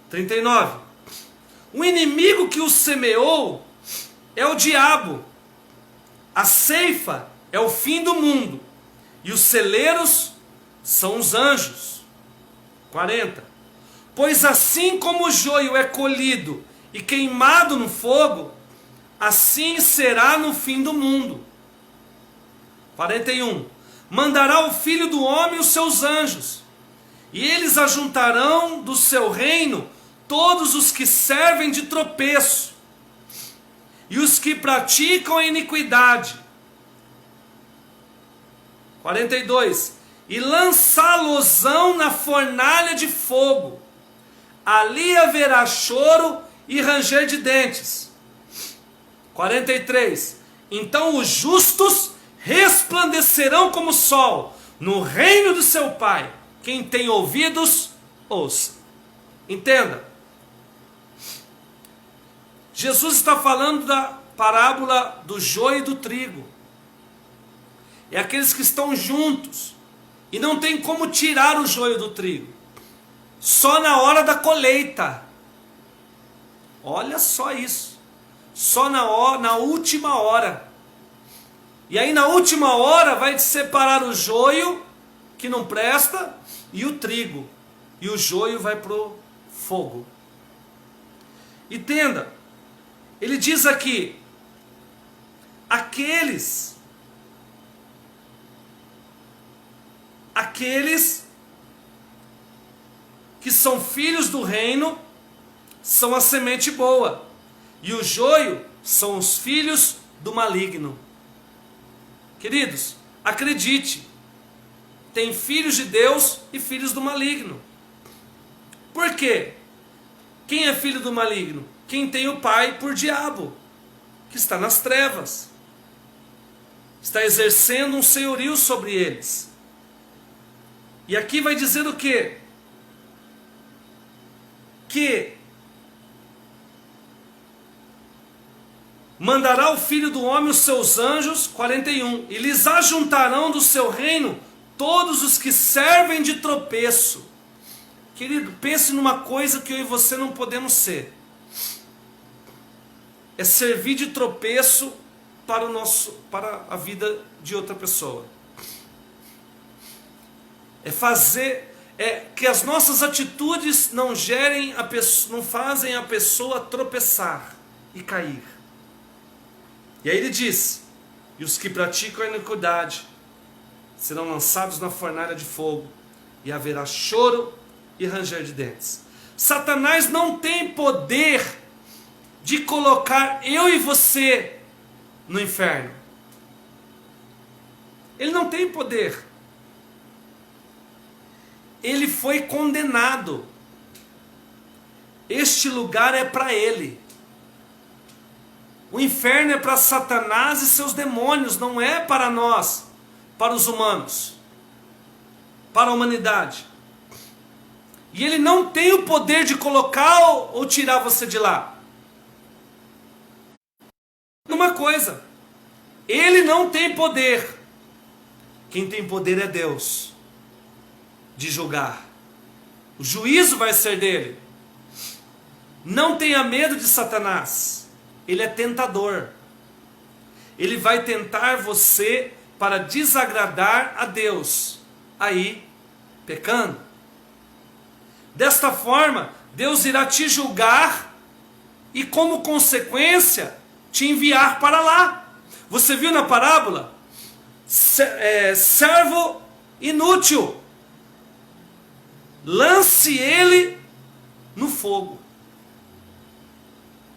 39. O inimigo que o semeou é o diabo. A ceifa é o fim do mundo. E os celeiros são os anjos. 40. Pois assim como o joio é colhido e queimado no fogo, assim será no fim do mundo. 41. Mandará o Filho do homem os seus anjos, e eles ajuntarão do seu reino todos os que servem de tropeço, e os que praticam a iniquidade. 42. E lançá-los-ão na fornalha de fogo, ali haverá choro e ranger de dentes. 43. Então os justos resplandecerão como o sol no reino do seu Pai. Quem tem ouvidos, ouça. Entenda. Jesus está falando da parábola do joio e do trigo. É aqueles que estão juntos e não tem como tirar o joio do trigo. Só na hora da colheita. Olha só isso. Só na última hora. E aí na última hora vai separar o joio, que não presta, e o trigo. E o joio vai para o fogo. Entenda. Ele diz aqui, aqueles que são filhos do reino são a semente boa, e o joio são os filhos do maligno. Queridos, acredite, tem filhos de Deus e filhos do maligno. Por quê? Quem é filho do maligno? Quem tem o pai por diabo, que está nas trevas, está exercendo um senhorio sobre eles. E aqui vai dizer o quê? Que mandará o Filho do homem os seus anjos, 41, e lhes ajuntarão do seu reino todos os que servem de tropeço. Querido, pense numa coisa que eu e você não podemos ser. É servir de tropeço para a vida de outra pessoa. É que as nossas atitudes não fazem a pessoa tropeçar e cair. E aí ele diz: e os que praticam a iniquidade serão lançados na fornalha de fogo, e haverá choro e ranger de dentes. Satanás não tem poder de colocar eu e você no inferno. Ele não tem poder. Ele foi condenado. Este lugar é para ele. O inferno é para Satanás e seus demônios, não é para nós, para os humanos, para a humanidade. E ele não tem o poder de colocar ou tirar você de lá. Uma coisa, ele não tem poder. Quem tem poder é Deus de julgar. O juízo vai ser dele. Não tenha medo de Satanás. Ele é tentador. Ele vai tentar você para desagradar a Deus. Aí, pecando. Desta forma, Deus irá te julgar e, como consequência, te enviar para lá. Você viu na parábola? Servo inútil. Lance ele no fogo.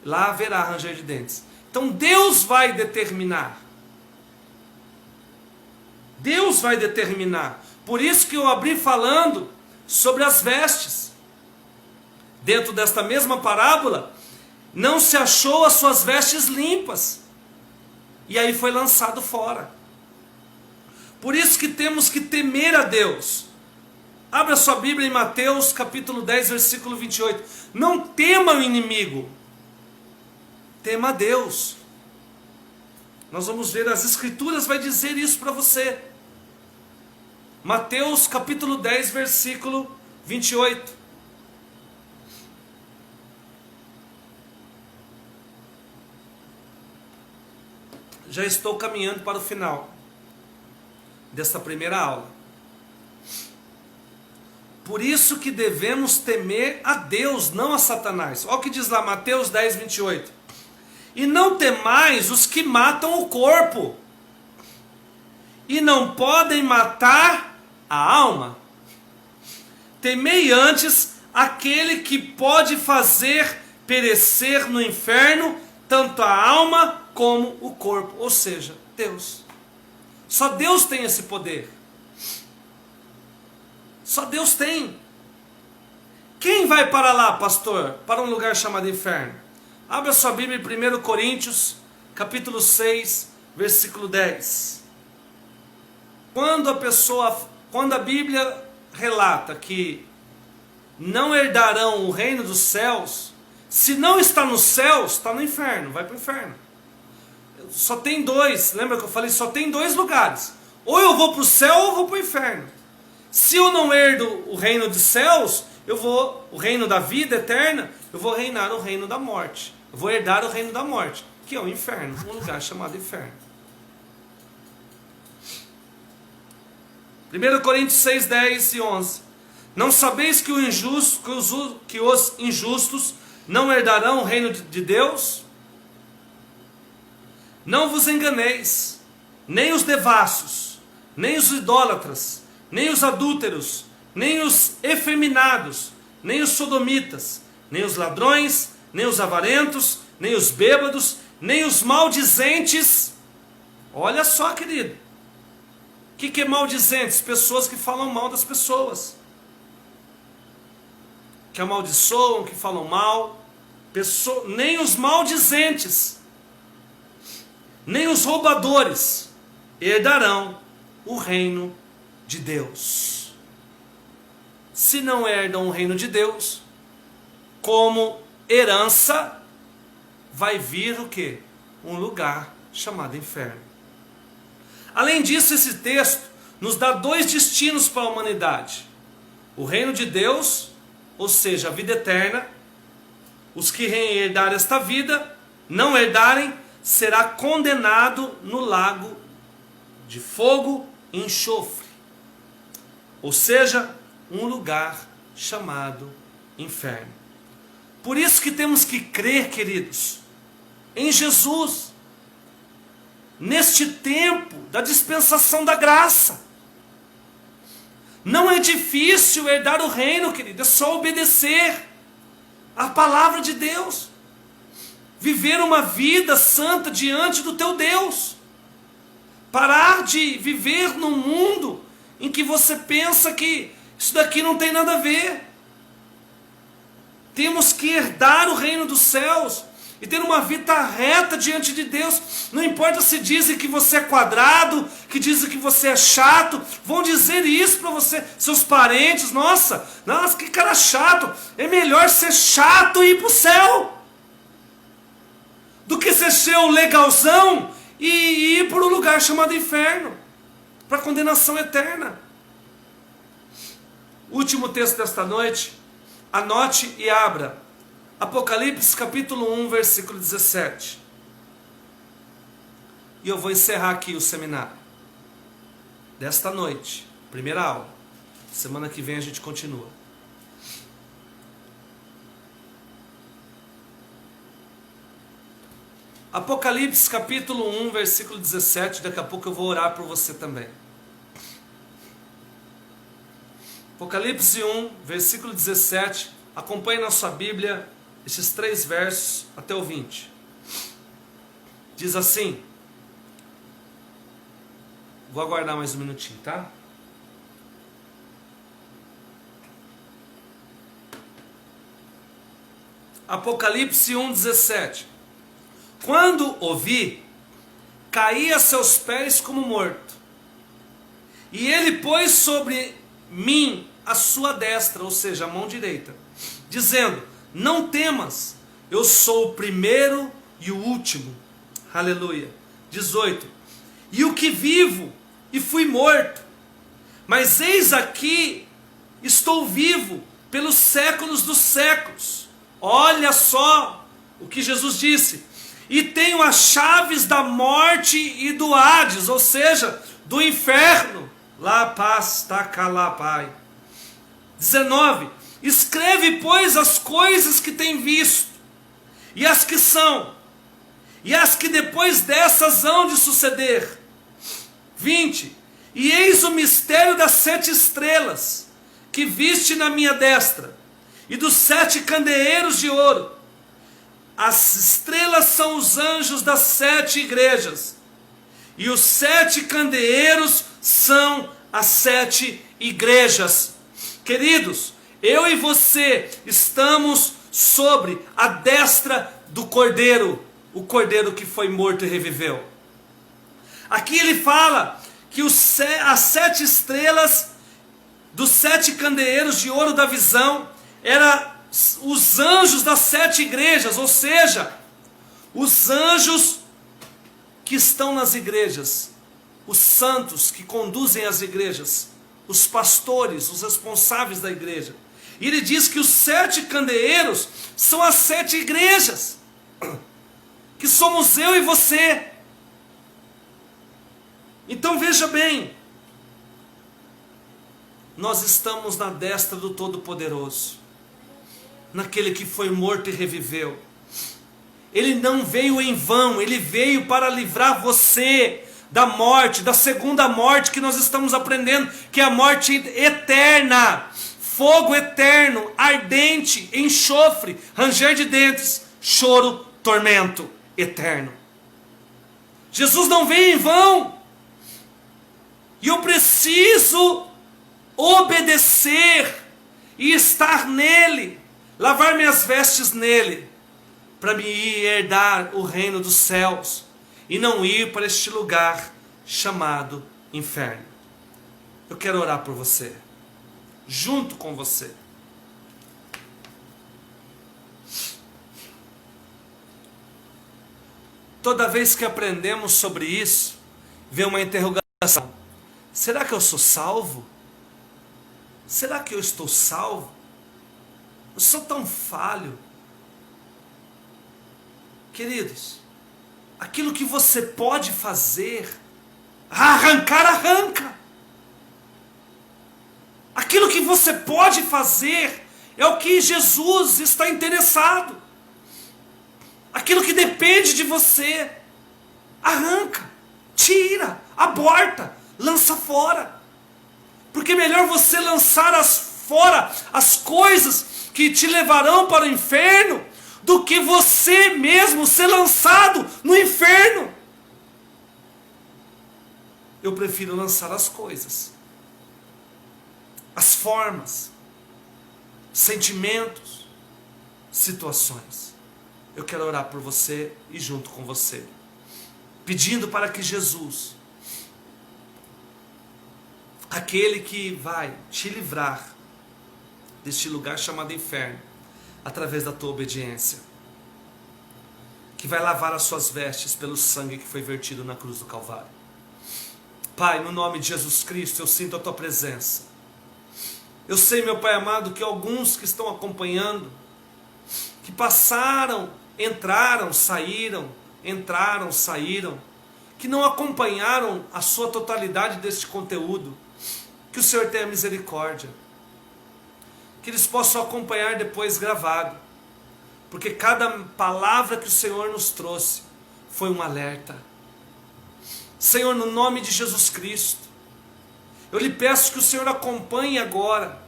Lá haverá ranger de dentes. Então Deus vai determinar. Deus vai determinar. Por isso que eu abri falando sobre as vestes. Dentro desta mesma parábola, não se achou as suas vestes limpas. E aí foi lançado fora. Por isso que temos que temer a Deus. Abra sua Bíblia em Mateus capítulo 10, versículo 28. Não tema o inimigo, tema a Deus. Nós vamos ver, as Escrituras vai dizer isso para você. Mateus capítulo 10, versículo 28. Já estou caminhando para o final desta primeira aula. Por isso que devemos temer a Deus, não a Satanás. Olha o que diz lá, Mateus 10, 28. E não temais os que matam o corpo, e não podem matar a alma. Temei antes aquele que pode fazer perecer no inferno tanto a alma como o corpo. Ou seja, Deus. Só Deus tem esse poder. Só Deus tem. Quem vai para lá, pastor? Para um lugar chamado inferno? Abra sua Bíblia em 1 Coríntios, capítulo 6, versículo 10. Quando a Bíblia relata que não herdarão o reino dos céus, se não está nos céus, está no inferno, vai para o inferno. Só tem dois, lembra que eu falei? Só tem dois lugares. Ou eu vou para o céu ou eu vou para o inferno. Se eu não herdo o reino dos céus, o reino da vida eterna, eu vou reinar o reino da morte. Eu vou herdar o reino da morte, que é o inferno, um lugar chamado inferno. 1 Coríntios 6, 10 e 11. Não sabeis que os injustos não herdarão o reino de Deus? Não vos enganeis, nem os devassos, nem os idólatras, nem os adúlteros, nem os efeminados, nem os sodomitas, nem os ladrões, nem os avarentos, nem os bêbados, nem os maldizentes. Olha só, querido. O que é maldizentes? Pessoas que falam mal das pessoas. Que amaldiçoam, que falam mal. Nem os maldizentes, nem os roubadores herdarão o reino de Deus. Se não herdam o reino de Deus, como herança, vai vir o quê? Um lugar chamado inferno. Além disso, esse texto nos dá dois destinos para a humanidade. O reino de Deus, ou seja, a vida eterna. Os que herdarem esta vida, não herdarem, será condenado no lago de fogo e enxofre. Ou seja, um lugar chamado inferno. Por isso que temos que crer, queridos, em Jesus, neste tempo da dispensação da graça. Não é difícil herdar o reino, querido, é só obedecer a palavra de Deus. Viver uma vida santa diante do teu Deus. Parar de viver num mundo em que você pensa que isso daqui não tem nada a ver. Temos que herdar o reino dos céus e ter uma vida reta diante de Deus. Não importa se dizem que você é quadrado, que dizem que você é chato, vão dizer isso para você, seus parentes. Nossa, que cara chato. É melhor ser chato e ir para o céu do que ser o legalzão e ir para um lugar chamado inferno, para condenação eterna. Último texto desta noite, anote e abra. Apocalipse capítulo 1, versículo 17. E eu vou encerrar aqui o seminário desta noite, primeira aula. Semana que vem a gente continua. Apocalipse capítulo 1, versículo 17. Daqui a pouco eu vou orar por você também. Apocalipse 1, versículo 17. Acompanhe na sua Bíblia esses 3 versos até o 20. Diz assim: Vou aguardar mais um minutinho, tá? Apocalipse 1:17. Quando ouvi, caí a seus pés como morto. E ele pôs sobre mim a sua destra, ou seja, a mão direita, dizendo: não temas, eu sou o primeiro e o último. Aleluia. 18. E o que vivo e fui morto, mas eis aqui estou vivo pelos séculos dos séculos. Olha só o que Jesus disse. E tenho as chaves da morte e do Hades, ou seja, do inferno. Lá paz, taca lá pai. 19. Escreve, pois, as coisas que tem visto, e as que são, e as que depois dessas hão de suceder. 20. E eis o mistério das 7 estrelas, que viste na minha destra, e dos 7 candeeiros de ouro. As estrelas são os anjos das 7 igrejas, e os 7 candeeiros são as 7 igrejas. Queridos, eu e você estamos sobre a destra do Cordeiro, o Cordeiro que foi morto e reviveu. Aqui ele fala que as 7 estrelas dos 7 candeeiros de ouro da visão eram os anjos das 7 igrejas, ou seja, os anjos que estão nas igrejas, os santos que conduzem as igrejas, os pastores, os responsáveis da igreja. E ele diz que os 7 candeeiros são as 7 igrejas, que somos eu e você. Então veja bem, nós estamos na destra do Todo-Poderoso, naquele que foi morto e reviveu. Ele não veio em vão, ele veio para livrar você da morte, da segunda morte que nós estamos aprendendo, que é a morte eterna, fogo eterno, ardente, enxofre, ranger de dentes, choro, tormento eterno. Jesus não veio em vão, e eu preciso obedecer e estar nele, lavar minhas vestes nele, para me ir herdar o reino dos céus, e não ir para este lugar chamado inferno. Eu quero orar por você, junto com você. Toda vez que aprendemos sobre isso, vem uma interrogação: será que eu sou salvo? Será que eu estou salvo? Eu sou tão falho. Queridos, aquilo que você pode fazer, arrancar, arranca. Aquilo que você pode fazer é o que Jesus está interessado. Aquilo que depende de você, arranca, tira, aborta, lança fora. Porque é melhor você lançar fora as coisas que te levarão para o inferno, do que você mesmo ser lançado no inferno. Eu prefiro lançar as coisas, as formas, sentimentos, situações. Eu quero orar por você e junto com você, pedindo para que Jesus, aquele que vai te livrar deste lugar chamado inferno, através da tua obediência, que vai lavar as suas vestes pelo sangue que foi vertido na cruz do Calvário. Pai, no nome de Jesus Cristo, eu sinto a tua presença. Eu sei, meu Pai amado, que alguns que estão acompanhando, que passaram, entraram, saíram, que não acompanharam a sua totalidade deste conteúdo, que o Senhor tenha misericórdia, que eles possam acompanhar depois gravado, porque cada palavra que o Senhor nos trouxe foi um alerta. Senhor, no nome de Jesus Cristo, eu lhe peço que o Senhor acompanhe agora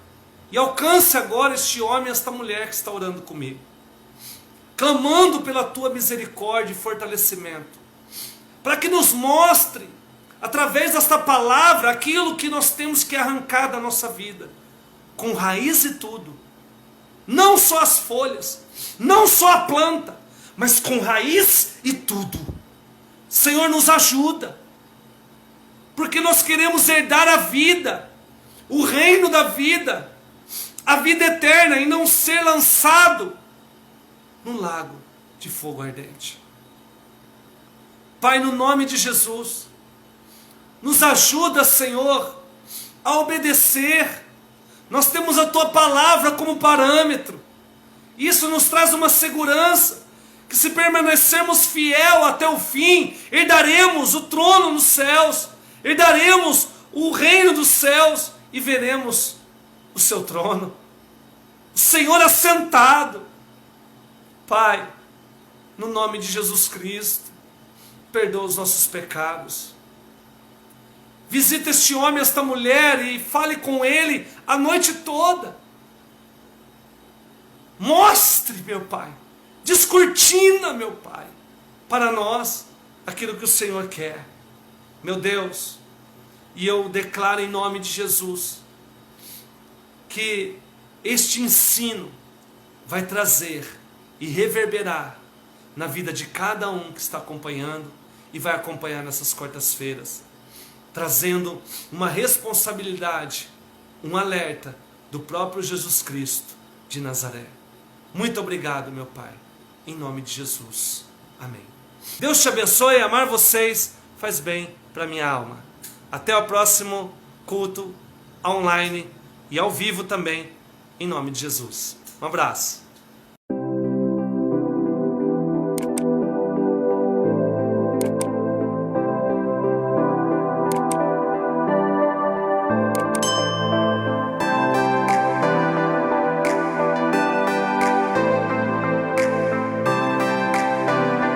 e alcance agora este homem, esta mulher que está orando comigo, clamando pela tua misericórdia e fortalecimento, para que nos mostre através desta palavra, aquilo que nós temos que arrancar da nossa vida, com raiz e tudo. Não só as folhas, não só a planta, mas com raiz e tudo. Senhor, nos ajuda, porque nós queremos herdar a vida, o reino da vida, a vida eterna, e não ser lançado no lago de fogo ardente. Pai, no nome de Jesus, nos ajuda, Senhor, a obedecer. Nós temos a Tua palavra como parâmetro. Isso nos traz uma segurança, que se permanecermos fiel até o fim, herdaremos o trono nos céus, herdaremos o reino dos céus e veremos o Seu trono, o Senhor assentado. Pai, no nome de Jesus Cristo, perdoa os nossos pecados. Visita este homem, esta mulher, e fale com ele a noite toda. Mostre, meu Pai, descortina, meu Pai, para nós aquilo que o Senhor quer. Meu Deus, e eu declaro em nome de Jesus que este ensino vai trazer e reverberar na vida de cada um que está acompanhando e vai acompanhar nessas quartas-feiras, trazendo uma responsabilidade, um alerta do próprio Jesus Cristo de Nazaré. Muito obrigado, meu Pai, em nome de Jesus. Amém. Deus te abençoe. Amar vocês faz bem para minha alma. Até o próximo culto online e ao vivo também, em nome de Jesus. Um abraço.